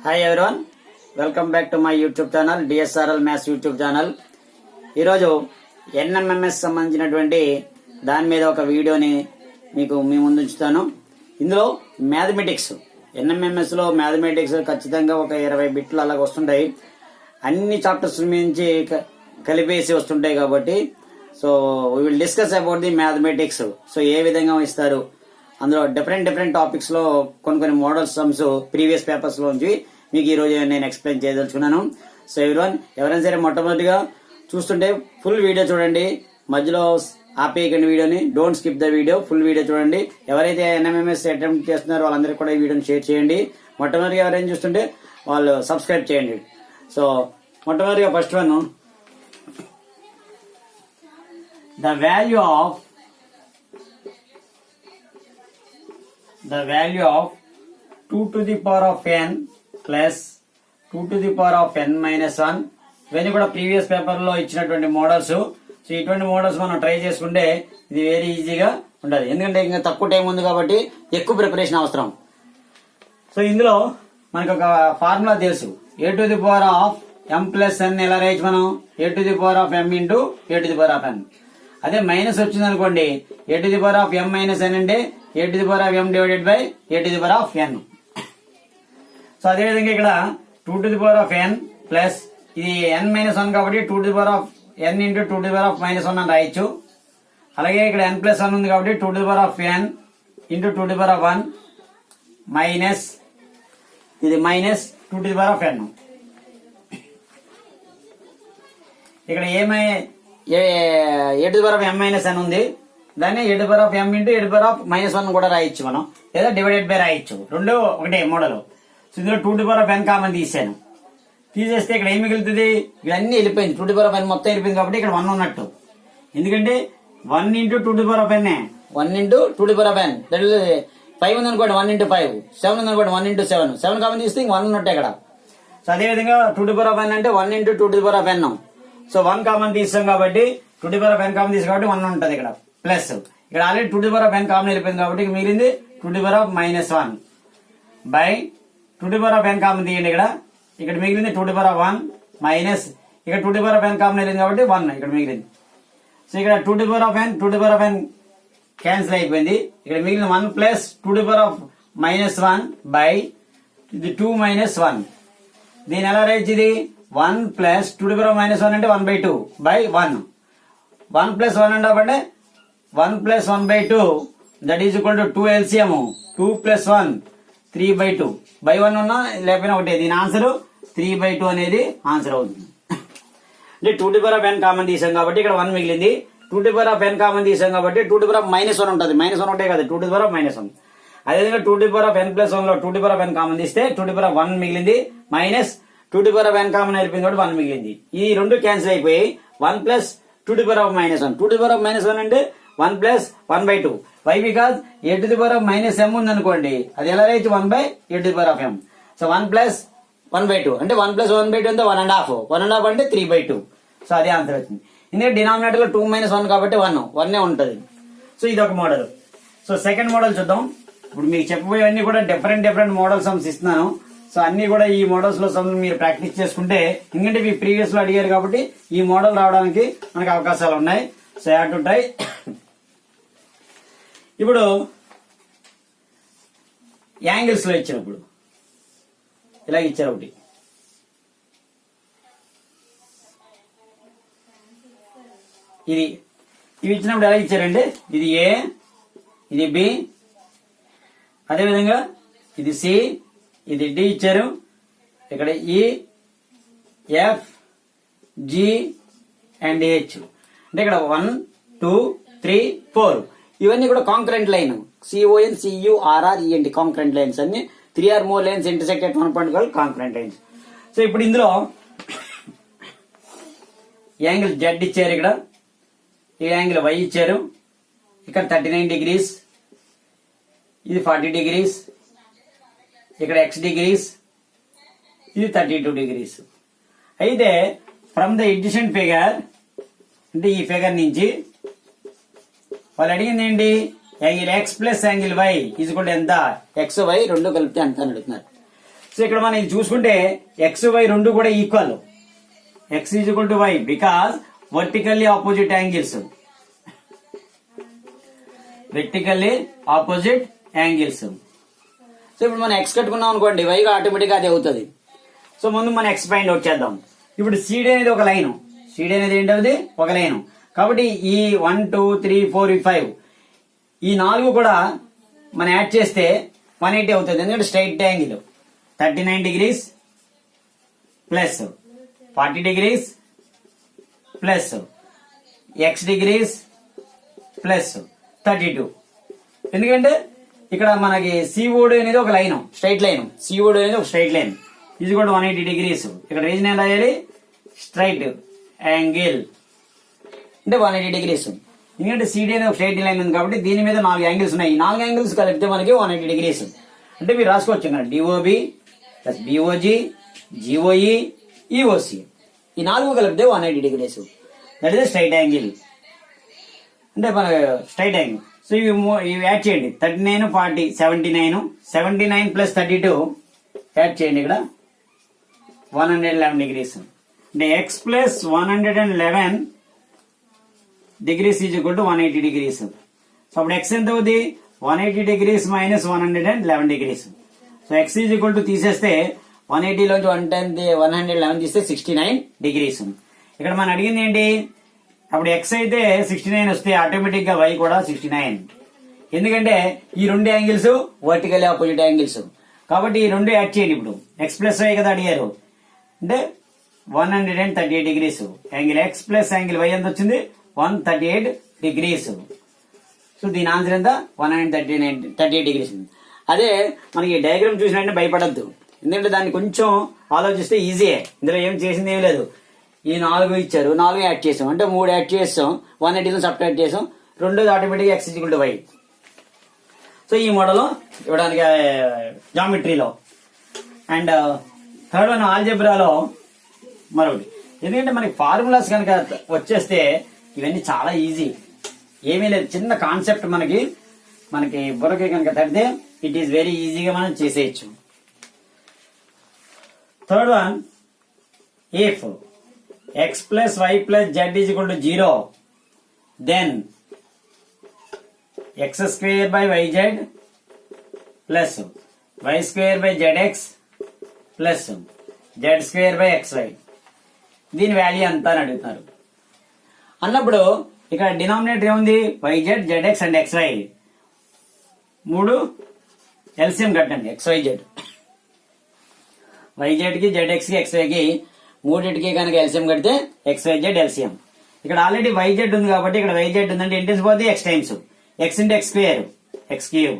Hi everyone, welcome back to my YouTube channel DSRL maths YouTube channel. ఈరోజు NMMS సంబంధించినటువంటి దాని మీద ఒక వీడియోని మీ ముందు ఉంచుతాను. ఇందులో మ్యాథమెటిక్స్, ఎన్ఎంఎంఎస్ లో మ్యాథమెటిక్స్ ఖచ్చితంగా ఒక 20 బిట్లు అలాగ వస్తుంటాయి. అన్ని చాప్టర్స్ నుంచి కలిపేసి వస్తుంటాయి కాబట్టి so we will discuss about the mathematics. So ఏ విధంగా ఇస్తారు, అందులో డిఫరెంట్ టాపిక్స్ లో కొన్ని మోడల్ సమ్స్ ప్రీవియస్ పేపర్స్ లోంచి మీకు ఈ రోజు నేను ఎక్స్ప్లెయిన్ చేయదలుచుకున్నాను. సో ఎవరివన్, ఎవరైనా సరే మొట్టమొదటిగా చూస్తుంటే ఫుల్ వీడియో చూడండి, మధ్యలో ఆపేయకండి వీడియోని. Don't skip the video, full video చూడండి. ఎవరైతే ఎన్ఎంఎంఎస్ అటెంప్ట్ చేస్తున్నారో వాళ్ళందరికీ కూడా ఈ వీడియోని షేర్ చేయండి. మొట్టమొదటిగా ఎవరైనా చూస్తుంటే వాళ్ళు సబ్స్క్రైబ్ చేయండి. సో మొట్టమొదటిగా first one, the value of 2 to the power of n plus 2 to the power of n minus 1 ఇవన్నీ కూడా ప్రీవియస్ పేపర్ లో ఇచ్చినటువంటి మోడల్స్. సో ఇటువంటి మోడల్స్ మనం ట్రై చేసుకుంటే ఇది వెరీ ఈజీగా ఉంటది, ఎందుకంటే ఇంకా తక్కువ టైం ఉంది కాబట్టి ఎక్కువ ప్రిపరేషన్ అవసరం. సో ఇందులో మనకు ఒక ఫార్ములా తెలుసు, a to the power of m plus n ఎలా రాయొచ్చు మనం, a to the power of m into a to the power of n. అదే మైనస్ వచ్చింది అనుకోండి, a to the power of m minus n అంటే a to the power of m divided by a to the power of n. So అదేవిధంగా ఇక్కడ 2 to the power of n plus ఇది n minus 1 కాబట్టి 2 to the power of n into 2 to the power of minus 1 అని రాయొచ్చు. అలాగే ఇక్కడ ఎన్ plus 1 ఉంది కాబట్టి 2 to the power of n into 2 to the power of 1 minus ఇది minus 2 to the power of n. ఇక్కడ a to the power of m minus n ఉంది, దాన్ని a to the power of m into a to the power of minus 1 కూడా రాయొచ్చు మనం, లేదా divided by రాయొచ్చు. రెండు ఒకటే మోడల్. సో ఇందులో 2 to the power of n common తీసాను, తీసేస్తే ఇక్కడ ఏం మిగులుతుంది, ఇవన్నీ వెళ్ళిపోయింది. 2 to the power of n మొత్తం వెళ్ళిపోయింది కాబట్టి ఇక్కడ 1 ఉన్నట్టు, ఎందుకంటే 1 into 2 to the power of n 1 into 2 to the power of n. 5 ఉంది అనుకోండి 1 ఇంటూ 5, 7 ఉంది అనుకోండి 1 ఇంటూ 7 కామన్ తీస్తే 1 ఉన్నట్టు ఇక్కడ. సో అదేవిధంగా 2 to the power of n అంటే 1 into 2 to the power of n. So 1 common తీస్తాం కాబట్టి 2 to the power of n common తీసాం కాబట్టి 1 ఉంటుంది ఇక్కడ, ప్లస్ ఇక్కడ already 2 to the power of n common వెళ్ళిపోయింది కాబట్టి మిగిలింది 2 to the power of minus 1 by 2 to the power of n common తీయండి. ఇక్కడ మిగిలింది 2 to the power of 1 minus ఇక్కడ 2 to the power of n common వెళ్ళింది కాబట్టి 1 ఇక్కడ మిగిలింది. సో ఇక్కడ 2 to the power of n 2 to the power of n cancel అయిపోయింది. ఇక్కడ మిగిలిన 1 plus 2 to the power of minus 1 by ఇది 2 మైనస్ 1. దీని ఎలా రైట్, ఇది 1 plus 2 to the power of minus 1 అంటే 1/2 బై 1. 1 ప్లస్ 1 అంటే 1 plus 1/2 that is equal to 2 LCM. 2 plus 1 3/2 by 1 ఉన్నా లేకపోయినా ఒకటే, దీని ఆన్సర్ 3/2 అనేది ఆన్సర్ అవుతుంది. అంటే 2 to the power of n common తీసాం కాబట్టి ఇక్కడ 1 మిగిలింది. 2 to the power of n common తీసాం కాబట్టి 2 to the power of minus 1 ఉంటుంది, మైనస్ 1 ఒకటే కదా 2 to the power of minus 1. అదేవిధంగా 2 to the power of n plus 1 లో 2 to the power of n common తీస్తే 2 టు ది పవర్ ఆఫ్ 1 మిగిలింది minus 2 to the power of n common అయిపోయింది కాబట్టి 1 మిగిలింది. ఈ రెండు క్యాన్సిల్ అయిపోయి 1 plus 2 to the power of minus 1. 2 to the power of minus 1 అంటే 1 plus 1/2. Why because a to the power of minus m ఉంది అనుకోండి, అది ఎలా right 1 by a to the power of m. So 1 plus 1/2 అంటే 1 plus 1/2 అంటే 1.5 అంటే 3/2. So అదే answer వచ్చింది. ఇందులో డినామినేటర్ లో 2 మైనస్ 1 కాబట్టి 1 ఉంటుంది. సో ఇది ఒక మోడల్. సో సెకండ్ మోడల్ చూద్దాం. ఇప్పుడు మీకు చెప్పబోయేవన్నీ కూడా డిఫరెంట్ మోడల్ సమ్స్ ఇస్తున్నాను. సో అన్ని కూడా ఈ మోడల్స్ లో సమ్ మీరు ప్రాక్టీస్ చేసుకుంటే, ఎందుకంటే మీ ప్రీవియస్ లో అడిగారు కాబట్టి ఈ మోడల్ రావడానికి మనకు అవకాశాలు ఉన్నాయి. So have to try. ఇప్పుడు యాంగిల్స్ లో ఇచ్చినప్పుడు ఇలా ఇచ్చారు ఒకటి, ఇవి ఇచ్చినప్పుడు ఎలా ఇచ్చారంటే ఇది ఏ, ఇది బి, అదేవిధంగా ఇది సి, ఇది డి ఇచ్చారు. ఇక్కడ ఈ ఎఫ్ జి అండ్ హెచ్ అంటే ఇక్కడ 1 2 3 4 ఇవన్నీ కూడా concurrent line, CON CURR ENT concurrent lines అన్ని. 3 or more lines intersect at 1 point call concurrent lines. So ఇప్పుడు ఇందులో యాంగిల్ జెడ్ ఇచ్చారు, ఇక్కడ ఈ యాంగిల్ వై ఇచ్చారు. ఇక్కడ 39 degrees, ఇది 40 degrees, ఇక్కడ x degrees, ఇది 32 degrees. అయితే ఫ్రమ్ ద ఎడ్జసెంట్ ఫిగర్ అంటే ఈ ఫిగర్ నుంచి వాళ్ళు అడిగింది ఏంటి, angle x plus angle y is equal to ఎంత, x y రెండు కలిపితే ఎంత అని అడుగుతున్నారు. సో ఇక్కడ మనం ఇది చూసుకుంటే ఎక్స్ వై రెండు కూడా equal. X is equal to y because vertically opposite angles. Vertically opposite angles. So ఇప్పుడు మనం ఎక్స్ కట్టుకున్నాం అనుకోండి, వైగా ఆటోమేటిక్ అది అవుతుంది. సో ముందు మనం ఎక్స్ ఫైండ్ అవుట్ చేద్దాం. ఇప్పుడు సీడ్ అనేది ఒక లైన్, సీడ్ అనేది ఏంటది ఒక లైన్. కాబట్టి ఈ 1 2 3 4 5 ఈ 4 కూడా మనం యాడ్ చేస్తే 180 అవుతుంది. ఎందుకంటే straight angle 39 degrees plus 40 degrees plus x degrees plus 32. ఎందుకంటే ఇక్కడ మనకి సిఓడి అనేది ఒక లైన్, స్ట్రైట్ లైన్. సిఓడి అనేది ఒక స్ట్రైట్ లైన్. ఇది కూడా 180 degrees. ఇక్కడ రీజన్ ఎలా అయ్యాలి, స్ట్రైట్ యాంగిల్ అంటే 180 degrees. ఎందుకంటే సిడి అనేది ఒక స్ట్రైట్ లైన్ ఉంది కాబట్టి దీని మీద 4 యాంగిల్స్ ఉన్నాయి. ఈ 4 యాంగిల్స్ కలిపితే మనకి 180 degrees. అంటే మీరు రాసుకోవచ్చు ఇక్కడ డిఓబి ప్లస్ బిఓజి జిఓఈ ఈఓసి ఈ 4 కలిపితే 180 degrees. That is straight angle అంటే మన స్ట్రైట్ యాంగిల్. సో ఇవి యాడ్ చేయండి. 39 40 79 ప్లస్ 32 యాడ్ చేయండి. ఇక్కడ 111 degrees. అంటే X plus 111 degrees is equal to 180 degrees. So అప్పుడు ఎక్స్ ఎంత అవుతుంది, 180 degrees minus 111 degrees. So X is equal to తీసేస్తే 180 లోంచి 111 తీస్తే 69 degrees. ఇక్కడ మనం అడిగింది ఏంటి, అప్పుడు ఎక్స్ అయితే 69 వస్తే ఆటోమేటిక్ గా వై కూడా 69. ఎందుకంటే ఈ రెండు యాంగిల్స్ వర్టికల్ ఆపోజిట్ యాంగిల్స్ కాబట్టి ఈ రెండు యాడ్ చేయండి. ఇప్పుడు ఎక్స్ ప్లస్ వై కదా అడిగారు, అంటే 138 degrees. Angle x plus angle y ఎంత వచ్చింది, 138 degrees. సో దీని ఆన్సర్ ఎంత, 138 degrees. అదే మనకి డయాగ్రామ్ చూసినట్టే భయపడద్దు, ఎందుకంటే దాన్ని కొంచెం ఆలోచిస్తే ఈజీయే. ఇందులో ఏం చేసింది ఏం లేదు. ఈ 4 ఇచ్చారు, 4 యాడ్ చేసాం అంటే 3 యాడ్ చేసాం, 180 సబ్ట్రాక్ట్ చేసాం, రెండోది automatic x equal to y. So ఈ మోడల్ ఇవ్వడానికి జామెట్రీలో. అండ్ థర్డ్ వన్ ఆల్జెబ్రాలో మరొకటి. ఎందుకంటే మనకి ఫార్ములాస్ కనుక వచ్చేస్తే ఇవన్నీ చాలా ఈజీ, ఏమీ లేదు. చిన్న కాన్సెప్ట్ మనకి బుర్రకి కనుక తడితే ఇట్ ఈస్ వెరీ ఈజీగా మనం చేసేయచ్చు. Third one, if x plus y plus z is equal to 0, then x square by yz plus y square by zx plus z square by xy దీని value ఎంత అని అడుగుతున్నారు. అన్నప్పుడు ఇక్కడ డినామినేటర్ ఏముంది, yz zx and xy. 3 LCM కట్టండి, xyz yz కి zx కి xy కి మూడింటికి కనుక ఎల్సిఎం కడితే XYZ ఎల్సిఎం. ఇక్కడ ఆల్రెడీ YZ ఉంది కాబట్టి ఇక్కడ YZ ఉందంటే ఇంటెన్స్ పోతే x times x into x square x cube.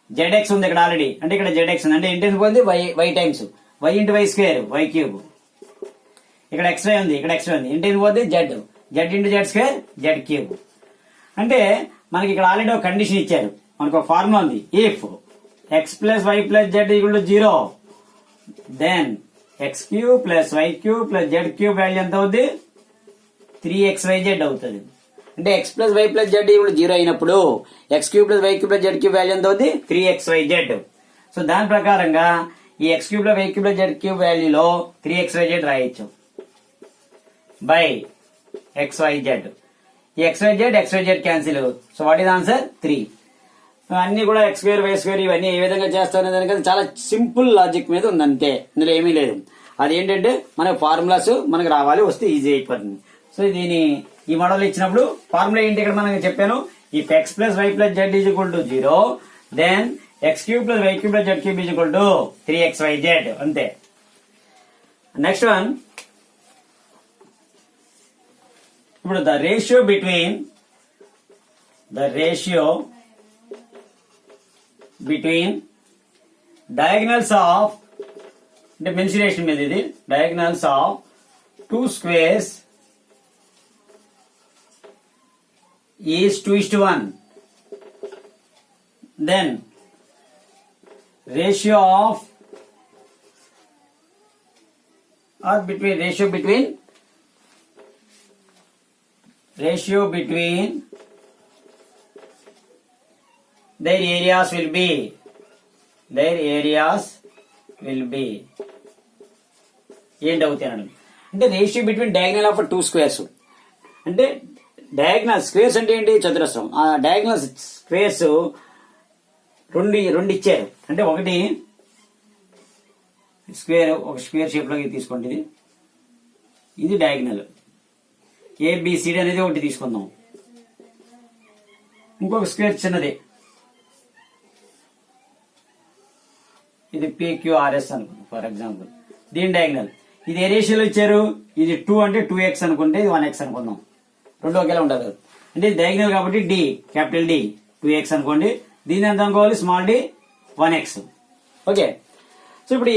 ZX ఉంది ఇక్కడ ఆల్రెడీ అంటే ఇక్కడ ZX ఉంది అంటే ఇంటెన్స్ పోతే y times y into y square y cube. ఇక్కడ XY ఉంది, ఇక్కడ XY ఉంది, ఇంటెన్స్ పోతే Z into Z square Z cube. అంటే మనకి ఇక్కడ ఆల్రెడీ ఒక కండిషన్ ఇచ్చారు, మనకు ఒక ఫార్ములా ఉంది. If x plus y plus z equal to 0, then x cube plus y cube plus z cube value ఎంత అవుతుంది, 3xyz అవుతుంది. అంటే x plus y plus z equal 0 అయినప్పుడు x cube plus y cube plus z cube value ఎంత అవుతుంది, 3xyz. So దాని ప్రకారంగా ఈ x cube plus y cube plus z cube వాల్యూలో 3xyz రాయొచ్చు బై xyz. ఈ xyz cancel. So what is answer 3. అన్ని కూడా x స్క్వేర్ y స్క్వేర్ ఇవన్నీ ఏ విధంగా చేస్తారనే దానికన్నా చాలా సింపుల్ లాజిక్ మీద ఉంది అంతే, ఇందులో ఏమీ లేదు. అది ఏంటంటే మనకు ఫార్ములాస్ మనకు రావాలి, వస్తే ఈజీ అయిపోతుంది. సో ఈ మోడల్ ఇచ్చినప్పుడు ఫార్ములా ఏంటి ఇక్కడ మనకి చెప్పాను, if x plus y plus z is equal to 0, then x cube plus y cube plus z cube is equal to 3xyz అంతే. నెక్స్ట్ వన్, ఇప్పుడు the ratio between diagonals of అంటే mensuration మీద ఇది diagonals of 2 squares is 2:1. Then ratio between their areas will be ఏంటి అవుతాయి అన్నాడు. అంటే ratio between diagonal of two squares. అంటే డయాగ్నల్ స్క్వేర్స్ అంటే ఏంటి? చతురస్రం. ఆ డయాగ్నల్ స్క్వేర్స్ రెండు ఇచ్చారు. అంటే ఒకటి స్క్వేర్, ఒక స్క్వేర్ షేప్ లోకి తీసుకోండి. ఇది డయాగ్నల్. ఏబిసిడి అనేది ఒకటి తీసుకుందాం. ఇంకొక స్క్వేర్ చిన్నది, ఇది PQRS అనుకుందాం ఫర్ ఎగ్జాంపుల్. దీని డయాగ్నల్. ఇది ఏ రేషియోలో ఇచ్చారు? ఇది 2 అంటే 2x అనుకుంటే ఇది 1x అనుకుందాం. రెండు ఒకేలా ఉండదు. అంటే ఇది డయాగ్నల్ కాబట్టి D, క్యాపిటల్ D 2x అనుకోండి. దీన్ని ఎంత అనుకోవాలి? Small d 1x. Okay. So ఇప్పుడు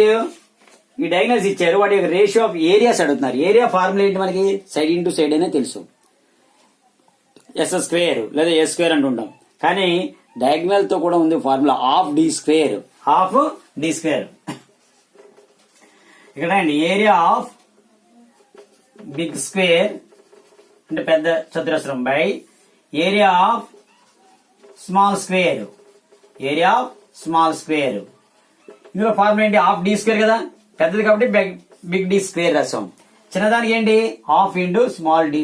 ఈ డయాగ్నల్స్ ఇచ్చారు, వాటి యొక్క రేషియో ఆఫ్ ఏరియాస్ అడుగుతున్నారు. ఏరియా ఫార్ములా ఏంటి మనకి? సైడ్ ఇంటూ సైడ్ అనే తెలుసు, S² లేదా A² అంటుంటాం. కానీ డయాగ్నల్ తో కూడా ఉంది formula of D². Half D². ఇక్కడ అండి ఏరియా ఆఫ్ బిగ్ స్క్వేర్ అంటే పెద్ద చతురస్రం by area of small square. Area of small square. ఇందులో ఫార్ములా ఏంటి? హాఫ్ D² కదా, పెద్దది కాబట్టి బిగ్ D² రాసాం. చిన్నదానికి ఏంటి? Half into small D².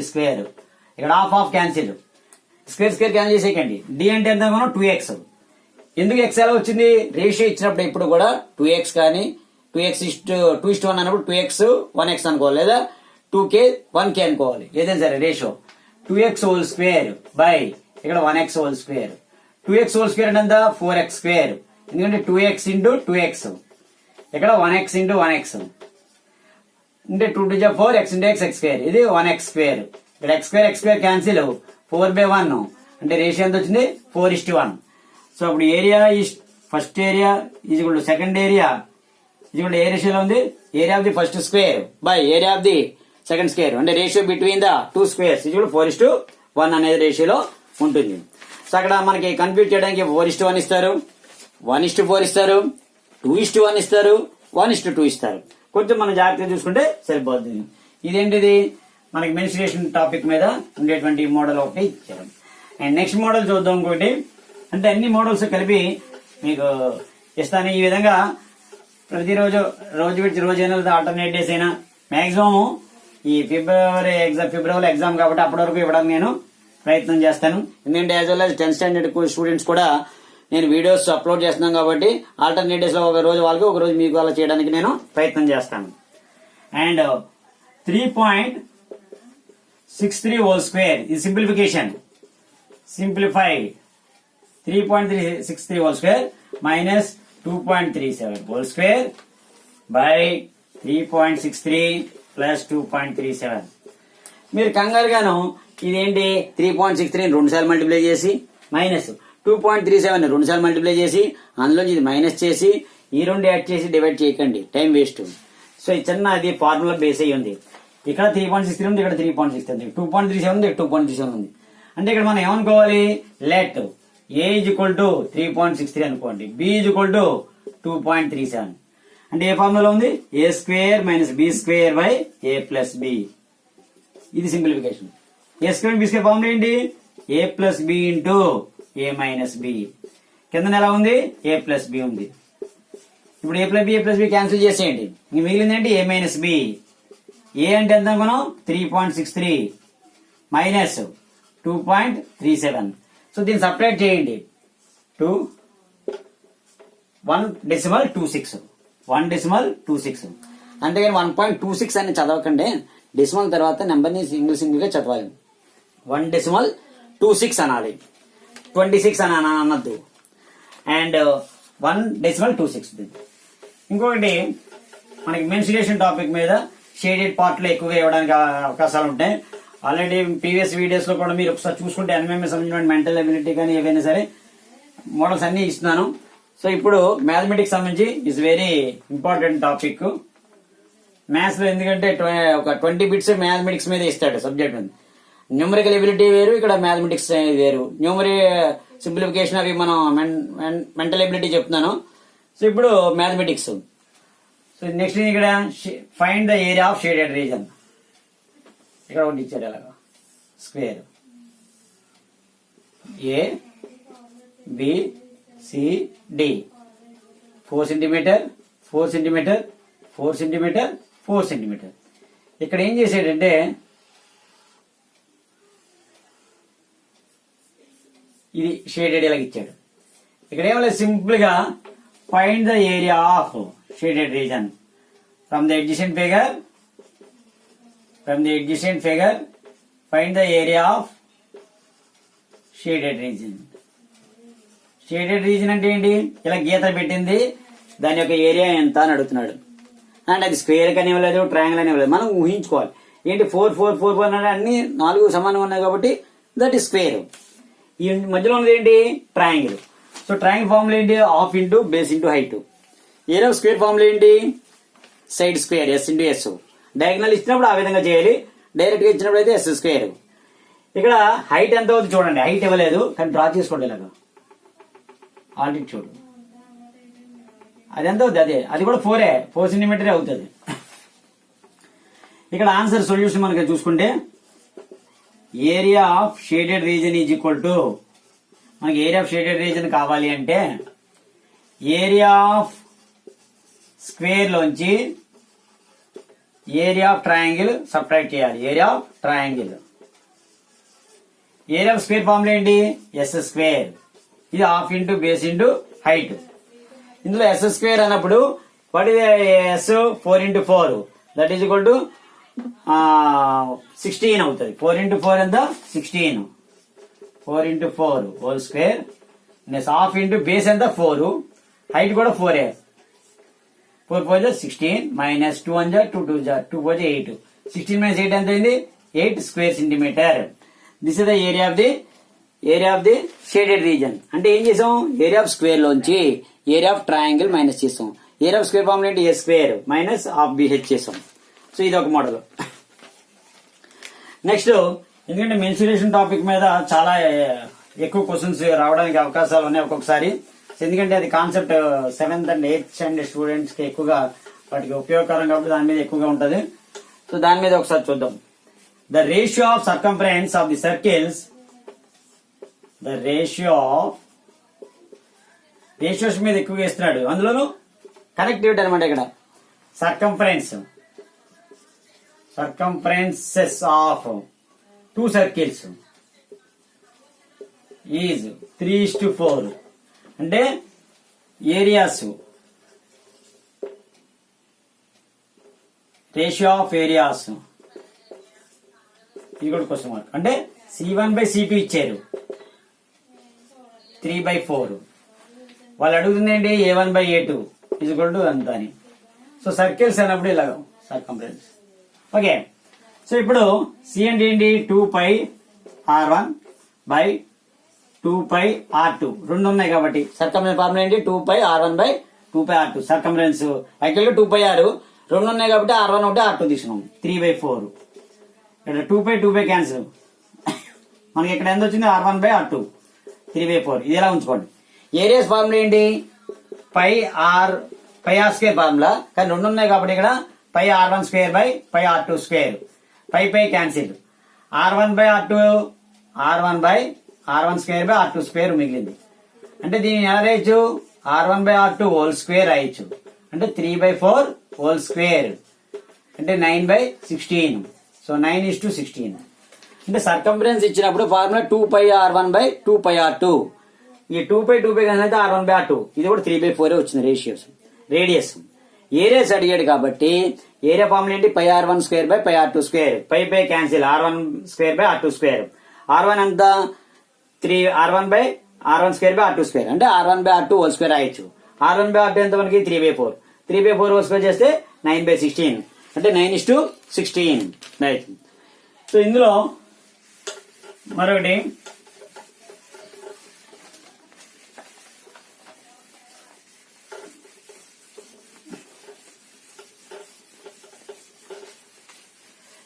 ఇక్కడ హాఫ్ క్యాన్సిల్, స్క్వేర్ క్యాన్సిల్ చేసేయండి. D అంటే ఎంత? 2x. ఎందుకు x ఎలా వచ్చింది? రేషియో ఇచ్చినప్పుడు ఎప్పుడు కూడా 2x కానీ 2:1 అన్నప్పుడు 2x 1x అనుకోవాలి, లేదా 2k 1k అనుకోవాలి. ఏదైనా సరే రేషియో 2x² బై ఇక్కడ 1x². 2x² అంటే ఎంత? 4x². ఎందుకంటే 2x ఇంటూ 2x, ఇక్కడ 1x ఇంటూ 1x అంటే 2 to 4 x into x x². ఇది 1x². ఇక్కడ x² క్యాన్సిల్, 4/1 అంటే రేషియో ఎంత వచ్చింది? 4:1. సో అప్పుడు area first area is equal to second area is equal to ఏ రేషియోలో ఉంది? Area of the first square by area of the second square. అంటే ratio between the two squares is equal to 4:1 అనేది రేషియోలో ఉంటుంది. So అక్కడ మనకి confuse చేయడానికి 4:1 ఇస్తారు, 1:4 ఇస్తారు, 2:1 ఇస్తారు, 1:2 ఇస్తారు. కొంచెం మనం జాగ్రత్తగా చూసుకుంటే సరిపోతుంది. ఇదేంటిది? మనకి మెన్సురేషన్ టాపిక్ మీద ఉండేటువంటి మోడల్ ఒకటి ఇచ్చారు. అండ్ నెక్స్ట్ మోడల్ చూద్దాం. ఇంకోటి అంటే అన్ని మోడల్స్ కలిపి మీకు ఇస్తాను. ఈ విధంగా ప్రతిరోజు రోజు విడిచి రోజు అయినా ఆల్టర్నేట్ డేస్ అయినా మాక్సిమం ఈ ఫిబ్రవరి ఎగ్జామ్ కాబట్టి అప్పటి వరకు ఇవ్వడానికి నేను ప్రయత్నం చేస్తాను. ఎందుకంటే as well as 10th standard students కూడా నేను వీడియోస్ అప్లోడ్ చేస్తున్నాను కాబట్టి ఆల్టర్నేట్ డేస్ లో ఒక రోజు వాళ్ళకి ఒక రోజు మీకు అలా చేయడానికి నేను ప్రయత్నం చేస్తాను. అండ్ 3.63 హోల్ స్క్వేర్ ఇది simplification. Simplify 3.63 whole square minus 2.37 whole square by 3.63 plus 2.37. మీరు కంగారుగాను ఇదేంటి 3.63 రెండు సార్లు మల్టిప్లై చేసి మైనస్ 2.37 రెండు సార్లు మల్టిప్లై చేసి అందులో ఇది మైనస్ చేసి ఈ రెండు యాడ్ చేసి డివైడ్ చేయకండి, టైం వేస్ట్. సో ఈ చిన్న అది ఫార్ములా బేస్ అయ్యి ఉంది. ఇక్కడ 3.63 ఉంది, ఇక్కడ 3.63 ఉంది, 2.37 ఉంది, 2.37 ఉంది. అంటే ఇక్కడ మనం ఏమనుకోవాలి? Let A is equal to 3.63 అనుకోండి, B ఈజ్ ఈక్వల్ టు 2.37. అంటే ఏ ఫార్ములా ఉంది? A² minus B² by A plus B. ఇది సింప్లిఫికేషన్. A² B² ఫార్ములా ఏంటి? A plus B into A minus B. కింద ఎలా ఉంది? A ప్లస్ B ఉంది. ఇప్పుడు A ప్లస్ B క్యాన్సిల్ చేసేయండి. ఇంక మిగిలింది ఏంటి? A minus B. A అంటే ఎంత అనుకున్నాం? 3.63 మైనస్ 2.37. సో దీన్ని సపరేట్ చేయండి. 1.26 అంతేగాని 1.26 అని చదవకండి. డెసిమల్ తర్వాత నెంబర్ ని సింగిల్ గా చదవాలి. 1.26 అనాలి, 26 అని అనద్దు. అండ్ 1.26. ఇంకొకటి మనకి మెన్సురేషన్ టాపిక్ మీద షేడెడ్ పార్ట్ లో ఎక్కువగా ఇవ్వడానికి అవకాశాలు ఉంటాయి. ఆల్రెడీ ప్రీవియస్ వీడియోస్ లో కూడా మీరు ఒకసారి చూసుకుంటే ఎన్ఎంఎస్ సంబంధించిన మెంటల్ ఎబిలిటీ కానీ ఏవైనా సరే మోడల్స్ అన్ని ఇస్తున్నాను. సో ఇప్పుడు మ్యాథమెటిక్స్ సంబంధించి is very important topic maths లో. ఎందుకంటే ఒక 20 బిట్స్ మ్యాథమెటిక్స్ మీద ఇస్తాడు సబ్జెక్ట్ మీద. న్యూమరికల్ ఎబిలిటీ వేరు, ఇక్కడ మ్యాథమెటిక్స్ వేరు. సింప్లిఫికేషన్ అవి మనం మెంటల్ ఎబిలిటీ చెప్తున్నాను. సో ఇప్పుడు మ్యాథమెటిక్స్. సో నెక్స్ట్ ఇక్కడ find the area of shaded region. ఇక్కడ ఒకటి ఇచ్చారు ఎలాగా square A B C D 4 cm 4 centimetre 4 centimetre 4 centimetre. ఇక్కడ ఏం చేసాడంటే ఇది షేడెడ్ ఇలాగ ఇచ్చాడు. ఇక్కడ ఏమో సింపుల్ గా find the area of shaded reason from the adjacent figure find the area of shaded region. Shaded region అంటే ఏంటి? ఇలా గీత పెట్టింది, దాని యొక్క ఏరియా ఎంత అని అడుగుతున్నాడు. అండ్ అది స్క్వేర్ అని ఇవ్వలేదు, ట్రయాంగిల్ అని ఇవ్వలేదు. మనం ఊహించుకోవాలి. ఏంటి 4 4 4 4 అంటే అన్ని 4 సమానంగా ఉన్నాయి కాబట్టి దట్ ఈస్ స్క్వేర్. ఈ మధ్యలో ఉన్నది ఏంటి? ట్రయాంగిల్. సో ట్రయాంగిల్ ఫార్ములా ఏంటి? Half into base into height. Area of square formula ఏంటి? Side square s into s. Diagonal ఇచ్చినప్పుడు ఆ విధంగా చేయాలి, డైరెక్ట్ గా ఇచ్చినప్పుడు అయితే ఎస్ స్క్వేర్. ఇక్కడ హైట్ ఎంత అవుతుంది చూడండి. హైట్ ఇవ్వలేదు కానీ డ్రా చేసుకోండి ఇలాగా ఆల్టిట్యూడ్. అది ఎంత అవుతుంది? అది కూడా 4 సెంటీమీటర్ అవుతుంది. ఇక్కడ ఆన్సర్ సొల్యూషన్ మనకి చూసుకుంటే area of shaded region is equal to, మనకి ఏరియా ఆఫ్ షేడెడ్ రీజన్ కావాలి అంటే ఏరియా ఆఫ్ స్క్వేర్ లోంచి ఏరియా ఆఫ్ ట్రయాంగిల్ సబ్ట్రాక్ట్ చేయాలి. Area of triangle, area of square formula ఏంటి? S square. ఇది half into base into height. ఇందులో s square అన్నప్పుడు what ఇది? S 4 into 4 that is equal to 16 అవుతుంది. 4 ఇంటూ 4 ఎంత? 16. 4 into 4 whole square. Next half into base ఎంత? 4. Height కూడా 4. 4 4 16 minus 2 1 2 2 2 4 8. 16 minus 8 ఎంత అయింది? 8 square centimetre. This is the area of the shaded region. అంటే ఏం చేసాం? ఏరియా ఆఫ్ స్క్వేర్ లోంచి ఏరియా ఆఫ్ ట్రయాంగిల్ మైనస్ చేసాం. ఏరియా ఆఫ్ స్క్వేర్ ఫార్ములా ఏంటి? A square minus half b h చేసాం. సో ఇది ఒక మోడల్. నెక్స్ట్, ఎందుకంటే మెన్సురేషన్ టాపిక్ మీద చాలా ఎక్కువ క్వశ్చన్స్ రావడానికి అవకాశాలు ఉన్నాయి ఒక్కొక్కసారి. ఎందుకంటే అది concept 7th and 8th standard students కి ఎక్కువగా వాటికి ఉపయోగకరం కాబట్టి దాని మీద ఎక్కువగా ఉంటుంది. సో దాని మీద ఒకసారి చూద్దాం. The ratio of circumference of the circles, the ratios మీద ఎక్కువగా ఇస్తున్నాడు. అందులోనూ కనెక్టివిటీ అనమాట. ఇక్కడ సర్కంఫరెన్సెస్ ఆఫ్ 2 సర్కిల్స్ ఈజ్ 3:4. అంటే ఏరియాస్, రేషియో ఆఫ్ ఏరియాస్. ఇది కూడా క్వశ్చన్ మార్క్. అంటే C1/C2 ఇచ్చారు 3/4. వాళ్ళు అడుగుతుంది ఏంటి? A1/A2 ఈజ్ ఈక్వల్ టు అంత అని. సో సర్కిల్స్ అన్నప్పుడు ఇలాగ సర్కంఫరెన్స్. ఓకే. సో ఇప్పుడు C అంటే ఏంటి? 2πr1/2πr2. రెండు ఉన్నాయి కాబట్టి సర్కంఫరెన్స్ ఫార్ములా ఏంటి? 2πr1/2πr2. సర్కంఫరెన్స్ యాక్చువల్ గా 2πr, రెండు ఉన్నాయి కాబట్టి r1 ఒకటి r2 తీసుకున్నాం. 3/4. ఇక్కడ 2π క్యాన్సిల్. మనకి ఇక్కడ ఎంత వచ్చింది? r1/r2 3/4. ఇది ఎలా ఉంచుకోండి. ఏరియాస్ ఫార్ములా ఏంటి? πr స్క్వేర్ ఫార్ములా, కానీ రెండు ఉన్నాయి కాబట్టి ఇక్కడ πr1/2/πr2. పై క్యాన్సిల్. r1/r2 మిగిలింది. అంటే దీన్ని ఎలా రాయొచ్చు? r1/r2 హోల్ స్క్వేర్ రాయొచ్చు. అంటే 3/4 హోల్ స్క్వేర్ అంటే 9/16. సో 9:16. అంటే సర్కంఫరెన్స్ ఇచ్చినప్పుడు ఫార్ములా 2πr1/2πr2. ఈ 2π కనుక r1/r2. ఇది కూడా 3/4 వచ్చింది రేడియస్. ఏరియాస్ అడిగాడు కాబట్టి ఏరియా ఫార్ములా ఏంటి? πr1/2/πr2. పై క్యాన్సిల్. r1/r2. r1 అంతా r1/r2 అంటే r1/r2 హోల్ స్క్వేర్ రాయొచ్చు. r1/r2 ఎంత మనకి? 3/4. 3/4 హోల్ స్క్వేర్ చేస్తే 9/16. అంటే 9:16. రైట్. సో ఇందులో మరొకటి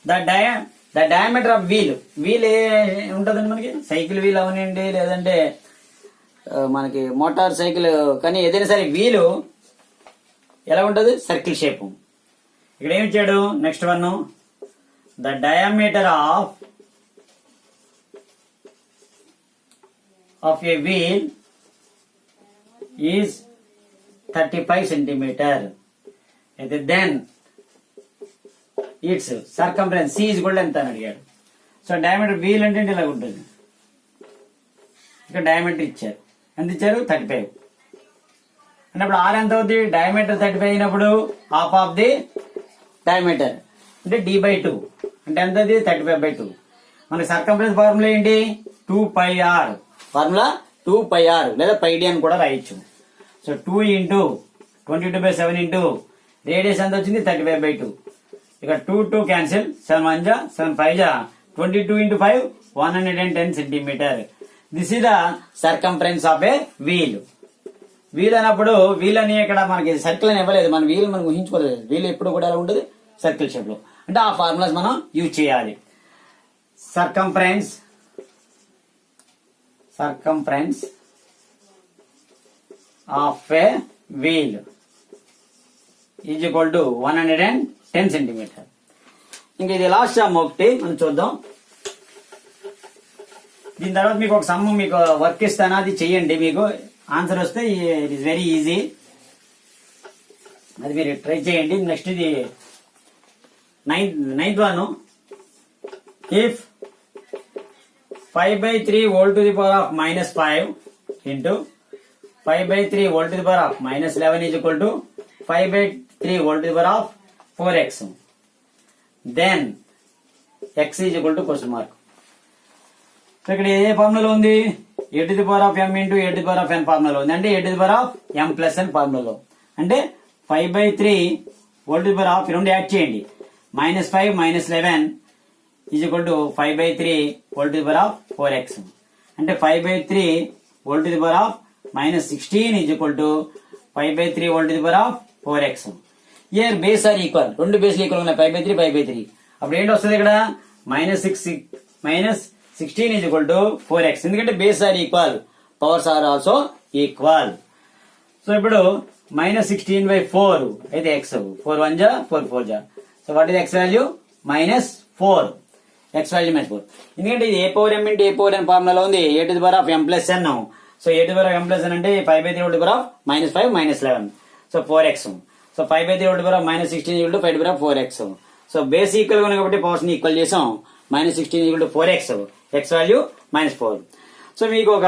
ద డయామీటర్ ఆఫ్ వీల్ ఉంటుందండి మనకి. సైకిల్ వీల్ అవనండి, లేదంటే మనకి మోటార్ సైకిల్, కానీ ఏదైనా సరే వీలు ఎలా ఉంటుంది? Circle shape. ఇక్కడ ఏమి ఇచ్చాడు? Next one, the diameter of a wheel is 35 centimetre. అయితే then its circumference c is కూడా ఎంత అని అడిగాడు. సో డయామీటర్ వీల్ అంటే ఇలా ఉంటుంది. ఇక్కడ డయామీటర్ ఇచ్చారు, ఎంత ఇచ్చారు 35. అంటే ఇప్పుడు ఆర్ ఎంత అవుతుంది, డయామీటర్ 35 అయినప్పుడు హాఫ్ ఆఫ్ ది డయామీటర్ అంటే d/2 అంటే ఎంత, 35/2. మనకి సర్కంఫరెన్స్ ఫార్ములా ఏంటి, 2πr, ఫార్ములా 2πr లేదా πd అని కూడా రాయొచ్చు. సో 2 × 22/7 ఇంటూ రేడియస్ ఎంత వచ్చింది 35/2. ఇక 2 క్యాన్సిల్, 7 1 జా 7 5 జా 22 × 5 110 centimetre. This is the circumference of a wheel. Wheel అన్నప్పుడు వీల్ అని ఇక్కడ మనకి సర్కిల్ అని ఇవ్వలేదు, మన వీల్ మనం ఊహించుకోలేదు. వీల్ ఎప్పుడు కూడా ఎలా ఉంటుంది, సర్కిల్ షేప్ లో. అంటే ఆ ఫార్ములాస్ మనం యూజ్ చేయాలి. Circumference of a wheel is equal to 110 centimetre. ఇంక ఇది లాస్ట్ సమ్ ఒకటి మనం చూద్దాం. దీని తర్వాత మీకు ఒక సమ్ మీకు వర్క్ ఇస్తాను, అది చెయ్యండి. మీకు ఆన్సర్ వస్తే ఇట్ ఈస్ వెరీ ఈజీ, అది మీరు ట్రై చేయండి. నెక్స్ట్ ఇది ninth one. If 5/3 whole to the power of -5 into 5/3 whole to the power of -11 is equal to 5/3 whole to the power of 4x, then x is equal to question mark. So ఇక్కడ ఏ formula ఉంది, a⁻m into a⁻n formula ఉంది. అంటే a⁻m+n ఫార్ములాలో అంటే 5/3 whole to the power of రెండు add చేయండి, -5 -11 is equal to 5/3 whole to the power of 4x. అంటే 5/3 whole to the power of -16 is equal to 5/3 whole to the power of 4x. Here base are equal, రెండు బేస్లు equal ఉన్నాయి, 5/3 అప్పుడు ఏంటి వస్తుంది ఇక్కడ -16 is equal to 4x. ఎందుకంటే base are equal, powers are also equal. So ఇప్పుడు -16/4 అయితే x, 4 1 జా 4 4 జా. So what is x value, -4. x value -4. ఎందుకంటే ఇది a⁻m × a⁻n ఫార్ములాలో ఉంది, a⁻m+n. సో a⁻m+n అంటే 5/3 whole to the power of -5 -11. So 4x. So 5/3 whole to the power of -16 = 5/4x. So base equal గా కాబట్టి పవర్స్ ని equal చేసాం. -16 = 4x, x value -4. So మీకు ఒక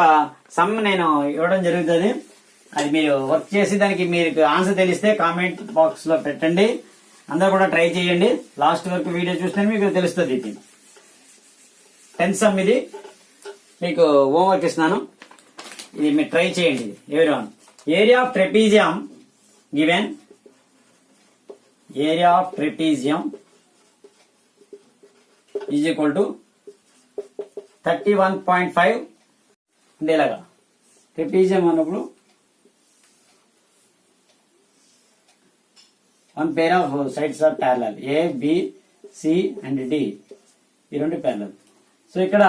సమ్ నేను ఇవ్వడం జరుగుతుంది, అది మీరు వర్క్ చేసి దానికి మీకు ఆన్సర్ తెలిస్తే కామెంట్ బాక్స్ లో పెట్టండి. అందరూ కూడా ట్రై చేయండి. లాస్ట్ వరకు వీడియో చూస్తే మీకు తెలుస్తుంది. ఇది 10th సమ్, ఇది మీకు హోంవర్క్ ఇస్తున్నాను, ఇది మీరు ట్రై చేయండి. Everyone area of trapezium given, area of trapezium is equal to 31.5. అంటే ఇలాగా ట్రెపీజియం అన్నప్పుడు one pair of sides are parallel, A B C and D, ఈ రెండు ప్యారలల్. సో ఇక్కడ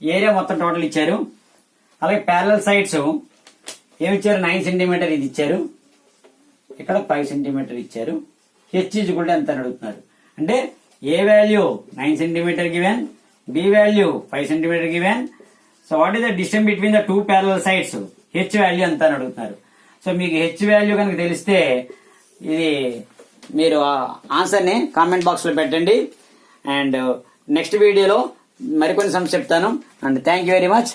ఏరియా మొత్తం టోటల్ ఇచ్చారు, అలాగే ప్యారలల్ సైడ్స్ ఏమి ఇచ్చారు, 9 సెంటీమీటర్ ఇది ఇచ్చారు, ఇక్కడ 5 సెంటీమీటర్ ఇచ్చారు. హెచ్ ఈజ్వల్ ఎంత అని అడుగుతున్నారు. అంటే a value 9 centimetre given, b value 5 centimetre given. So what is the distance between the 2 parallel sides, h value ఎంత అని అడుగుతున్నారు. సో మీకు హెచ్ వాల్యూ కనుక తెలిస్తే ఇది మీరు ఆన్సర్ ని కామెంట్ బాక్స్ లో పెట్టండి. అండ్ నెక్స్ట్ వీడియోలో మరికొన్ని సమ్స్ చెప్తాను. And thank you very much.